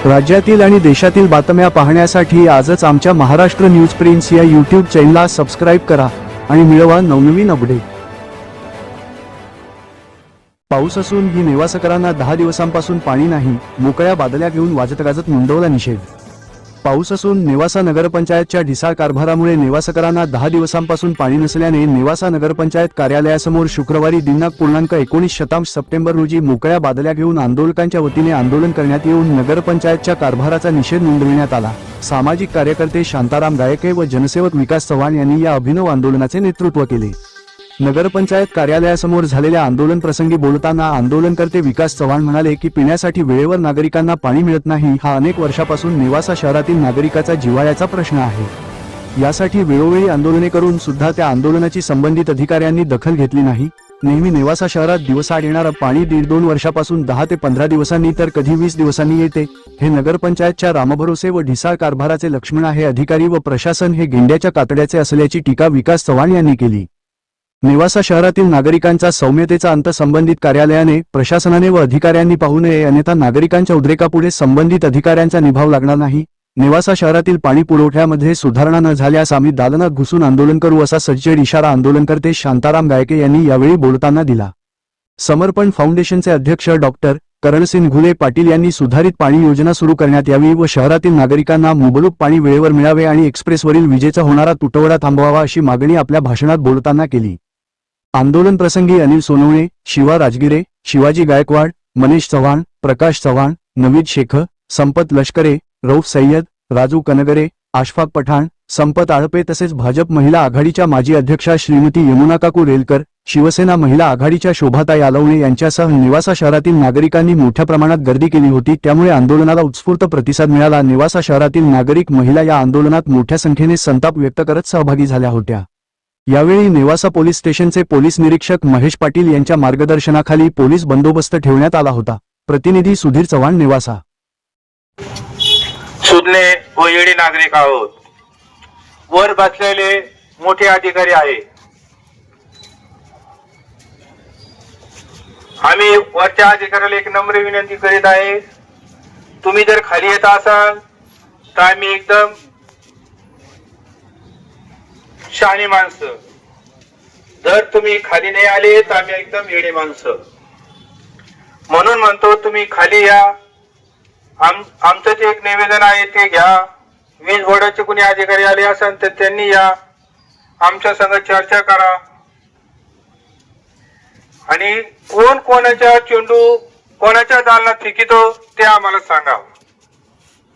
राज्यातील आणि देशातील बातम्या पाहण्यासाठी आजच आमच्या महाराष्ट्र न्यूज प्रिन्स या यूट्यूब चॅनलला सबस्क्राईब करा आणि मिळवा नवनवीन अपडेट। पाऊस असून ही नेवासकरांना 10 दिवसांपासून पाणी नाही, मोकळ्या बादल्या घेऊन वाजत गाजत नोंदवला निषेध। पाऊस असून नेवासा नगरपंचायतच्या ढिसाळ कारभारामुळे नेवासकरांना 10 दिवसांपासून पाणी नसल्याने नेवासा नगरपंचायत कार्यालयासमोर शुक्रवारी दिनांक 19 सप्टेंबर रोजी मोकळ्या बादल्या घेऊन आंदोलकांच्या वतीने आंदोलन करण्यात येऊन नगरपंचायतच्या कारभाराचा निषेध नोंदविण्यात आला। सामाजिक कार्यकर्ते शांताराम गायके व जनसेवक विकास चव्हाण यांनी या अभिनव आंदोलनाचे नेतृत्व केले। नगरपंचायत कार्यालयासमोर झालेल्या आंदोलन प्रसंगी बोलताना आंदोलनकर्ते विकास चव्हाण म्हणाले की पिण्यासाठी वेळेवर नागरिकांना पाणी मिळत नाही हा अनेक वर्षापासून नेवासा शहरातील नागरिकाचा जिव्हाळ्याचा प्रश्न आहे। यासाठी वेळोवेळी आंदोलने करून सुद्धा त्या आंदोलनाची संबंधित अधिकाऱ्यांनी दखल घेतली नाही। नेहमी नेवासा शहरात दिवसाआड येणारं पाणी 1.5-2 वर्षापासून 10 ते 15 दिवसांनी तर कधी 20 दिवसांनी येते। हे नगरपंचायतच्या रामभरोसे व ढिसाळ कारभाराचे लक्षण आहे। अधिकारी व प्रशासन हे गेंड्याच्या कातड्याचे असल्याची टीका विकास चव्हाण यांनी केली। नेवासा शहरातील नागरिकांचा सौम्यतेचा अंत संबंधित कार्यालयाने, प्रशासनाने व अधिकाऱ्यांनी पाहू नये, अन्यथा नागरिकांच्या उद्रेकापुढे संबंधित अधिकाऱ्यांचा निभाव लागणार नाही। नेवासा शहरातील पाणी पुरवठ्यामध्ये सुधारणा न झाल्यास आम्ही दालनात घुसून आंदोलन करू असा सज्जड इशारा आंदोलनकर्ते शांताराम गायके यांनी यावेळी बोलताना दिला। समर्पण फाउंडेशनचे अध्यक्ष डॉक्टर करणसिंह घुले पाटील यांनी सुधारित पाणी योजना सुरू करण्यात यावी व शहरातील नागरिकांना मुबलक पाणी वेळेवर मिळावे आणि एक्सप्रेसवरील विजेचा होणारा तुटवडा थांबवावा अशी मागणी आपल्या भाषणात बोलताना केली। आंदोलन प्रसंगी अनिल सोनवणे, शिवा राजगिरे, शिवाजी गायकवाड, मनीष चव्हाण, प्रकाश चव्हाण, नवीद शेख, संपत लष्करे, रौफ सय्यद, राजू कनगरे, आशफाक पठाण, संपत आळपे तसेच भाजप महिला आघाडीच्या माजी अध्यक्षा श्रीमती यमुना काकू रेलकर, शिवसेना महिला आघाडीच्या शोभाताई आलवणे यांच्यासह नेवासा शहरातील नागरिकांनी मोठ्या प्रमाणात गर्दी केली होती। त्यामुळे आंदोलनाला उत्स्फूर्त प्रतिसाद मिळाला। नेवासा शहरातील नागरिक, महिला या आंदोलनात मोठ्या संख्येने संताप व्यक्त करत सहभागी झाल्या होत्या। यावेळी नेवासा पोलीस स्टेशनचे पोलीस निरीक्षक महेश पाटील यांच्या मार्गदर्शनाखाली पोलीस बंदोबस्त ठेवण्यात आला होता। प्रतिनिधी सुधीर चव्हाण, नेवासा। सुज्ञ व येडे नागरिक आहोत। वर बसलेले मोठे अधिकारी आहे। आम्ही वरच्या अधिकाऱ्याला एक नम्र विनंती करीत आहे, तुम्ही जर खाली येत असाल तर आम्ही एकदम शहाणी माणसं, जर तुम्ही खाली नाही आले तर आम्ही एकदम येडे माणसं। म्हणून म्हणतो तुम्ही खाली या। आमचं जे एक निवेदन आहे ते घ्या। वीज बोर्डाचे कोणी अधिकारी आले असेल तर त्यांनी या, आमच्या संग चर्चा करा आणि कोण कोणाच्या चेंडू कोणाच्या दालनात फेकितो ते आम्हाला सांगा।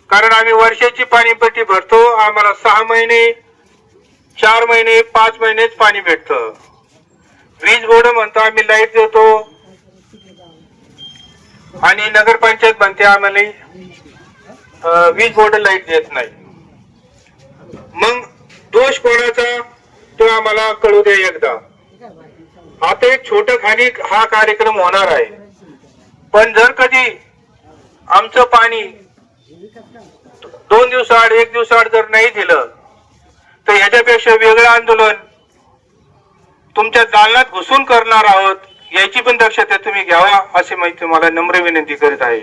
कारण आम्ही वर्षाची पाणीपट्टी भरतो, आम्हाला 6 महिने 4 महिने 5 महिनेच पाणी भेटतं। वीज बोर्ड म्हणतो आम्ही लाईट देतो आणि नगरपंचायत म्हणते आम्हाला वीज बोर्ड लाईट देत नाही। मग दोष कोणाचा तो आम्हाला कळू दे एकदा। आता एक छोट खानिक हा कार्यक्रम होणार आहे, पण जर कधी आमचं पाणी 2 दिवसाआड 1 दिवसाआड जर नाही दिलं तर ह्याच्यापेक्षा वेगळं आंदोलन तुमच्या दालनात घुसून करणार आहोत, याची पण दक्षता तुम्ही घ्यावा अशी मी तुम्हाला नम्र विनंती करीत आहे।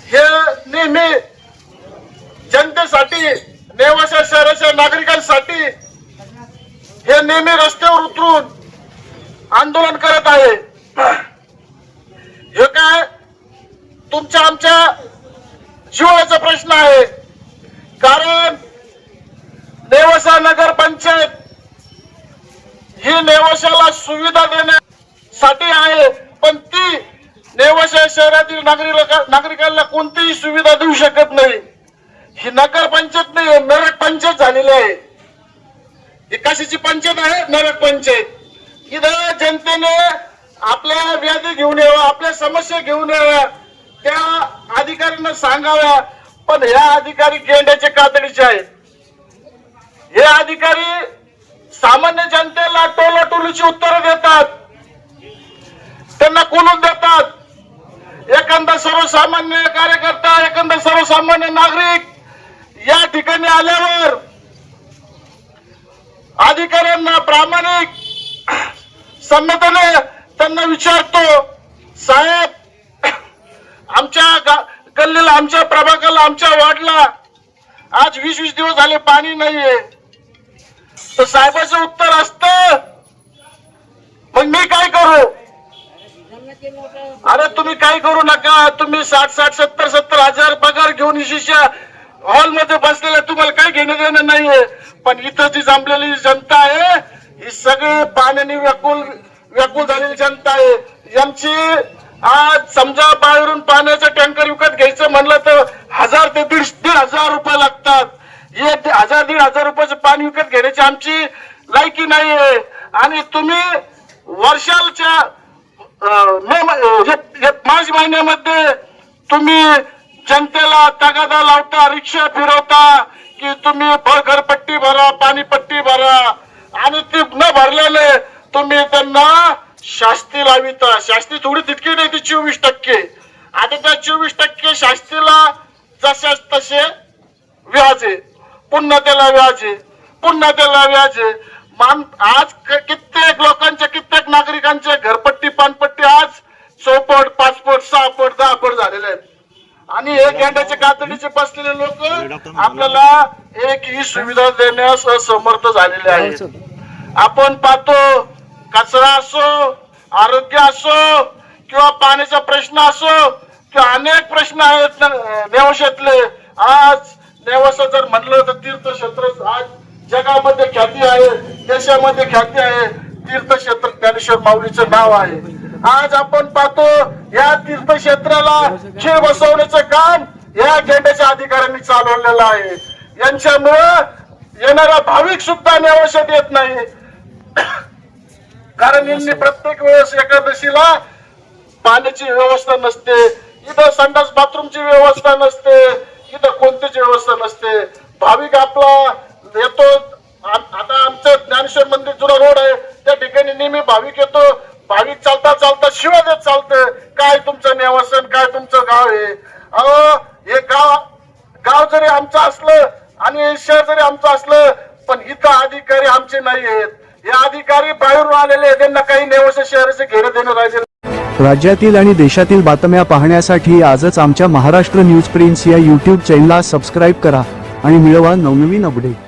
हे नेहमी जनतेसाठी, नेवासा शहराच्या नागरिकांसाठी हे नेहमी रस्त्यावर उतरून आंदोलन करत आहे। हे काय तुमच्या आमच्या जीवाचा प्रश्न आहे। कारण नेवासा नगरपंचायत ही नेवासाला सुविधा देण्यासाठी आहे, पण ती नेवासा शहरातील नागरिकांना कोणतीही सुविधा देऊ शकत नाही। ही नगरपंचायत नाही, नरक पंचायत झालेली आहे। ही कशाची पंचायत आहे? नरक पंचायत। इथं जनतेने आपल्या व्याधी घेऊन यावं, आपल्या समस्या घेऊन याव्या, त्या अधिकाऱ्यांना सांगाव्या, पण ह्या अधिकारी गेंड्याचे कातडीचे आहेत। हे अधिकारी सामान्य जनतेला टोलाटोलीची उत्तरं देतात। त्यांना कोलून देतात। एखादा सर्वसामान्य कार्यकर्ता, एखादा सर्वसामान्य नागरिक या ठिकाणी आल्यावर अधिकाऱ्यांना प्रामाणिक संमतीने त्यांना विचारतो, साहेब आमच्या गल्लीला, आमच्या प्रभागाला, आमच्या वार्डला आज 20-20 दिवस झाले पाणी नाहीये। तर साहेबाचं उत्तर असतं, मग मी काय करू? अरे तुम्ही काय करू नका, तुम्ही 60-60, 70-70 हजार पगार घेऊन इशीच्या हॉलमध्ये बसलेले, तुम्हाला काय घेणं देणं नाहीये। पण इथं जी जमलेली जनता आहे ही सगळी पाण्याने व्याकुळ झालेली जनता आहे। यांची आज समजा बाहेरून पाण्याचं टँकर विकत घ्यायचं म्हणलं तर 1000 ते 1,500 रुपये लागतात। हे 1000-1,500 रुपयाचं पाणी विकत घेण्याची आमची लायकी नाहीये। आणि तुम्ही वर्षाच्या मार्च महिन्यामध्ये तुम्ही जनतेला तगादा लावता, रिक्षा फिरवता की तुम्ही घरपट्टी भरा, पाणीपट्टी भरा, आणि ती न भरल्याने तुम्ही त्यांना शास्ती लाविता। शास्ती थोडी तितकी नाही, ती 24%। आता त्या 24% शास्तीला जशाच तसे व्याज आहे, पुन्हा त्याला व्याज आहे, पुन्हा त्याला व्याज आहे। आज कित्येक लोकांच्या, कित्येक नागरिकांच्या घरपट्टी पानपट्टी आज 4 पट, 5 पट, 6 पट, 10 पट झालेले आहेत। आणि हे गेंड्याचे कातडीचे बसलेले लोक आपल्याला एकही सुविधा देण्यास असमर्थ झालेले आहेत। आपण पाहतो, कचरा असो, आरोग्य असो किंवा पाण्याचा प्रश्न असो किंवा अनेक प्रश्न आहेत नेवाशातले। आज नेवासा जर म्हणलं तर तीर्थक्षेत्र आज जगामध्ये ख्याती आहे, देशामध्ये ख्याती आहे। तीर्थक्षेत्र ज्ञानेश्वर माऊलीचं नाव आहे। आज आपण पाहतो या तीर्थक्षेत्राला खीळ बसवण्याचं काम या गेंड्याच्या अधिकाऱ्यांनी चालवलेलं आहे। यांच्यामुळं येणारा भाविक सुद्धा नेवाशात येत नाही, कारण यांनी प्रत्येक वेळेस एकादशीला पाण्याची व्यवस्था नसते, इथं संडास बाथरूमची व्यवस्था नसते, इथं कोणतीच व्यवस्था नसते। भाविक आपला येतो, आता आमचं ज्ञानेश्वर मंदिर जुना रोड आहे, त्या ठिकाणी नेहमी भाविक येतो। भाविक चालता चालता शिवाय देत चालतं, काय तुमचं नेवासन, काय तुमचं गाव आहे? हे गाव जरी आमचं असलं आणि शहर जरी आमचं असलं, पण इथं अधिकारी आमचे नाही आहेत। हे अधिकारी बाहेरून आलेले, त्यांना काही नेवासा शहराचे घेणं देणं राहिलेलं। राज्यातील आणि देशातील बातम्या पाहण्यासाठी आजच आमच्या महाराष्ट्र न्यूज प्रिन्स या YouTube चॅनलला सबस्क्राईब करा आणि मिळवा नवनवीन अपडेट।